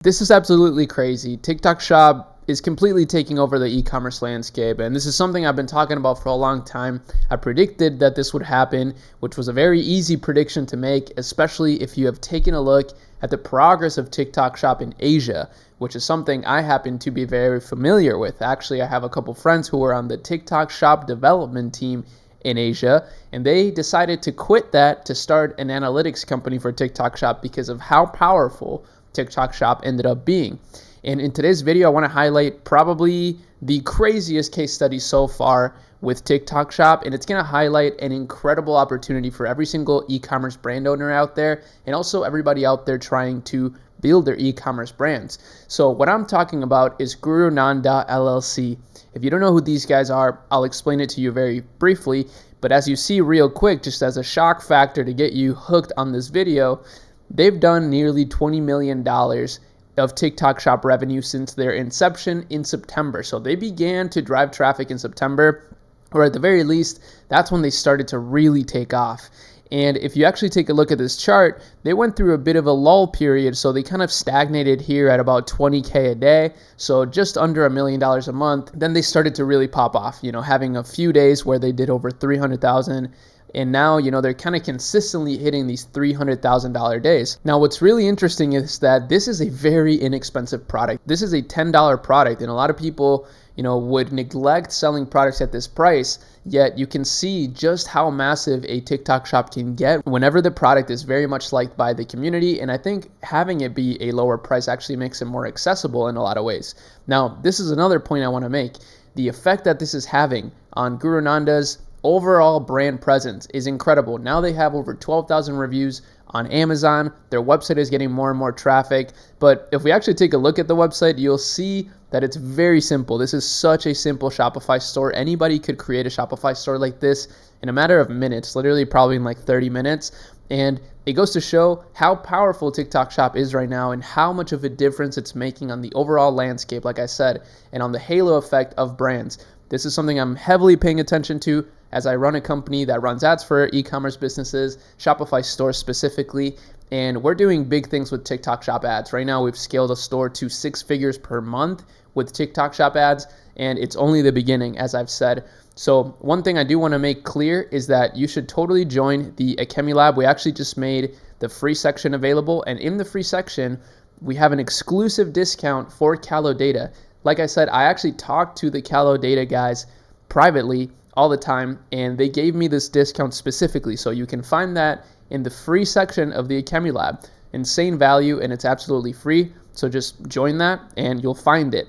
This is absolutely crazy. TikTok Shop is completely taking over the e-commerce landscape, and this is something I've been talking about for a long time. I predicted that this would happen, which was a very easy prediction to make, especially if you have taken a look at the progress of TikTok Shop in Asia, which is something I happen to be very familiar with. Actually, I have a couple friends who are on the TikTok Shop development team in Asia, and they decided to quit that to start an analytics company for TikTok Shop because of how powerful TikTok Shop ended up being. And in today's video, I want to highlight probably the craziest case study so far with TikTok Shop, and it's going to highlight an incredible opportunity for every single e-commerce brand owner out there, and also everybody out there trying to build their e-commerce brands. So what I'm talking about is Gurunanda LLC. If you don't know who these guys are, I'll explain it to you very briefly, but as you see real quick, just as a shock factor to get you hooked on this video, they've done nearly $20 million of TikTok Shop revenue since their inception in September. So they began to drive traffic in September, or at the very least, that's when they started to really take off. And if you actually take a look at this chart, they went through a bit of a lull period, so they kind of stagnated here at about 20K a day, so just under $1 million a month. Then they started to really pop off, having a few days where they did over 300,000. And now, they're kind of consistently hitting these $300,000 days. Now, what's really interesting is that this is a very inexpensive product. This is a $10 product, and a lot of people, would neglect selling products at this price, yet you can see just how massive a TikTok Shop can get whenever the product is very much liked by the community. And I think having it be a lower price actually makes it more accessible in a lot of ways. Now, this is another point I want to make. The effect that this is having on Gurunanda's overall brand presence is incredible. Now they have over 12,000 reviews on Amazon. Their website is getting more and more traffic. But if we actually take a look at the website, you'll see that it's very simple. This is such a simple Shopify store. Anybody could create a Shopify store like this in a matter of minutes, literally probably in like 30 minutes. And it goes to show how powerful TikTok Shop is right now and how much of a difference it's making on the overall landscape, like I said, and on the halo effect of brands. This is something I'm heavily paying attention to as I run a company that runs ads for e-commerce businesses, Shopify stores specifically, and we're doing big things with TikTok Shop ads. Right now, we've scaled a store to 6 figures per month with TikTok Shop ads, and it's only the beginning, as I've said. So one thing I do want to make clear is that you should totally join the Academy Lab. We actually just made the free section available, and in the free section, we have an exclusive discount for Callow Data. Like I said, I actually talked to the Callow Data guys privately all the time, and they gave me this discount specifically. So you can find that in the free section of the Academy Lab. Insane value, and it's absolutely free. So just join that and you'll find it.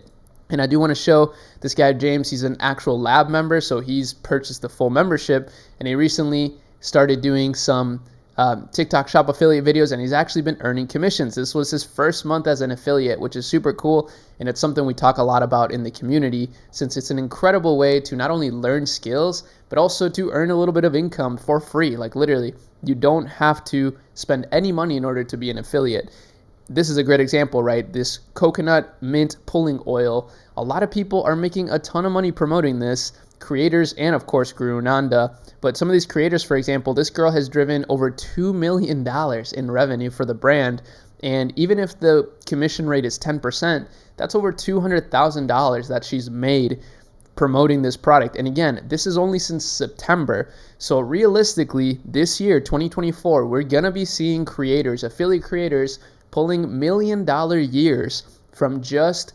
And I do want to show this guy, James. He's an actual lab member, so he's purchased the full membership, and he recently started doing some TikTok Shop affiliate videos, and he's actually been earning commissions. This was his first month as an affiliate, which is super cool, and it's something we talk a lot about in the community, since it's an incredible way to not only learn skills, but also to earn a little bit of income for free. Like literally, you don't have to spend any money in order to be an affiliate. This is a great example, right? This coconut mint pulling oil. A lot of people are making a ton of money promoting this, creators and of course Gurunanda. But some of these creators, for example, this girl has driven over $2 million in revenue for the brand. And even if the commission rate is 10%, that's over $200,000 that she's made promoting this product. And again, this is only since September. So realistically, this year, 2024, we're going to be seeing creators, affiliate creators, pulling $1 million years from just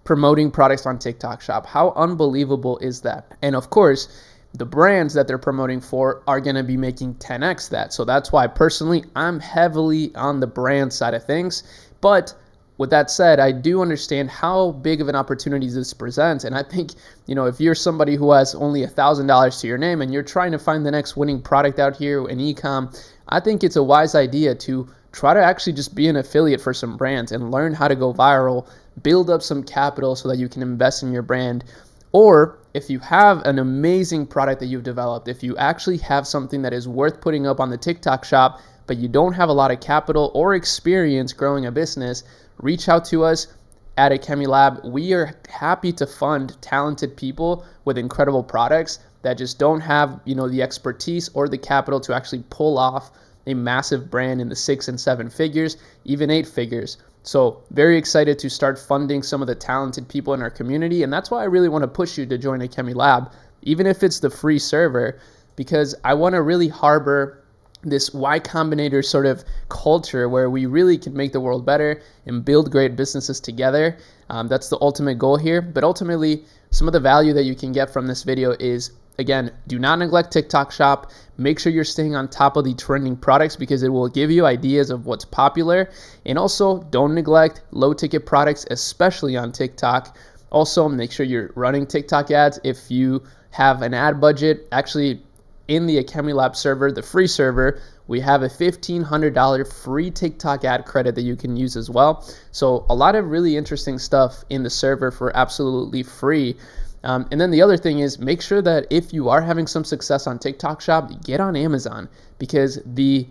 promoting products on TikTok Shop. How unbelievable is that? And of course, the brands that they're promoting for are going to be making 10x that. So that's why personally, I'm heavily on the brand side of things. But with that said, I do understand how big of an opportunity this presents. And I think, if you're somebody who has only $1,000 to your name and you're trying to find the next winning product out here in e-com, I think it's a wise idea to try to actually just be an affiliate for some brands and learn how to go viral, build up some capital so that you can invest in your brand. Or if you have an amazing product that you've developed, if you actually have something that is worth putting up on the TikTok Shop, but you don't have a lot of capital or experience growing a business, reach out to us at Academy Lab. We are happy to fund talented people with incredible products that just don't have, the expertise or the capital to actually pull off a massive brand in the 6 and 7 figures, even 8 figures. So very excited to start funding some of the talented people in our community. And that's why I really want to push you to join Akemi Lab, even if it's the free server, because I want to really harbor this Y Combinator sort of culture where we really can make the world better and build great businesses together. That's the ultimate goal here. But ultimately, some of the value that you can get from this video is, again, do not neglect TikTok Shop. Make sure you're staying on top of the trending products because it will give you ideas of what's popular. And also, don't neglect low ticket products, especially on TikTok. Also, make sure you're running TikTok ads if you have an ad budget. Actually, in the Akemi Lab server, the free server, we have a $1,500 free TikTok ad credit that you can use as well. So a lot of really interesting stuff in the server for absolutely free. And then the other thing is, make sure that if you are having some success on TikTok Shop, get on Amazon, because the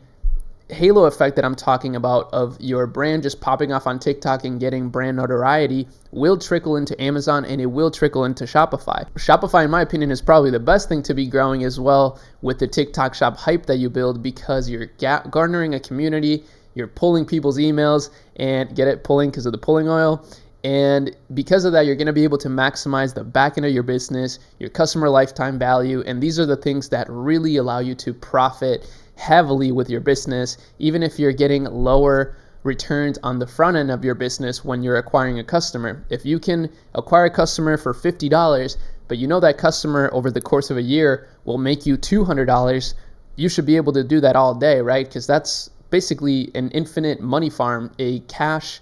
halo effect that I'm talking about of your brand just popping off on TikTok and getting brand notoriety will trickle into Amazon, and it will trickle into Shopify. Shopify, in my opinion, is probably the best thing to be growing as well with the TikTok Shop hype that you build, because you're garnering a community, you're pulling people's emails, and get it, pulling because of the pulling oil. And because of that, you're going to be able to maximize the back end of your business, your customer lifetime value, and these are the things that really allow you to profit heavily with your business, even if you're getting lower returns on the front end of your business when you're acquiring a customer. If you can acquire a customer for $50, but you know that customer over the course of a year will make you $200, you should be able to do that all day, right? Because that's basically an infinite money farm, a cash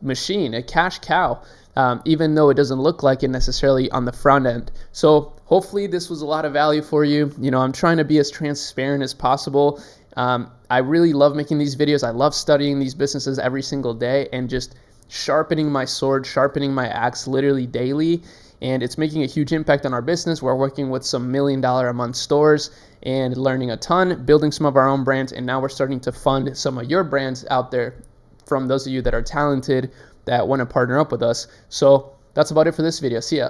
machine, a cash cow, even though it doesn't look like it necessarily on the front end. So hopefully this was a lot of value for you. You know, I'm trying to be as transparent as possible. I really love making these videos. I love studying these businesses every single day and just sharpening my sword, sharpening my axe literally daily. And it's making a huge impact on our business. We're working with some $1 million a month stores and learning a ton, building some of our own brands. And now we're starting to fund some of your brands out there from those of you that are talented that want to partner up with us. So that's about it for this video. See ya.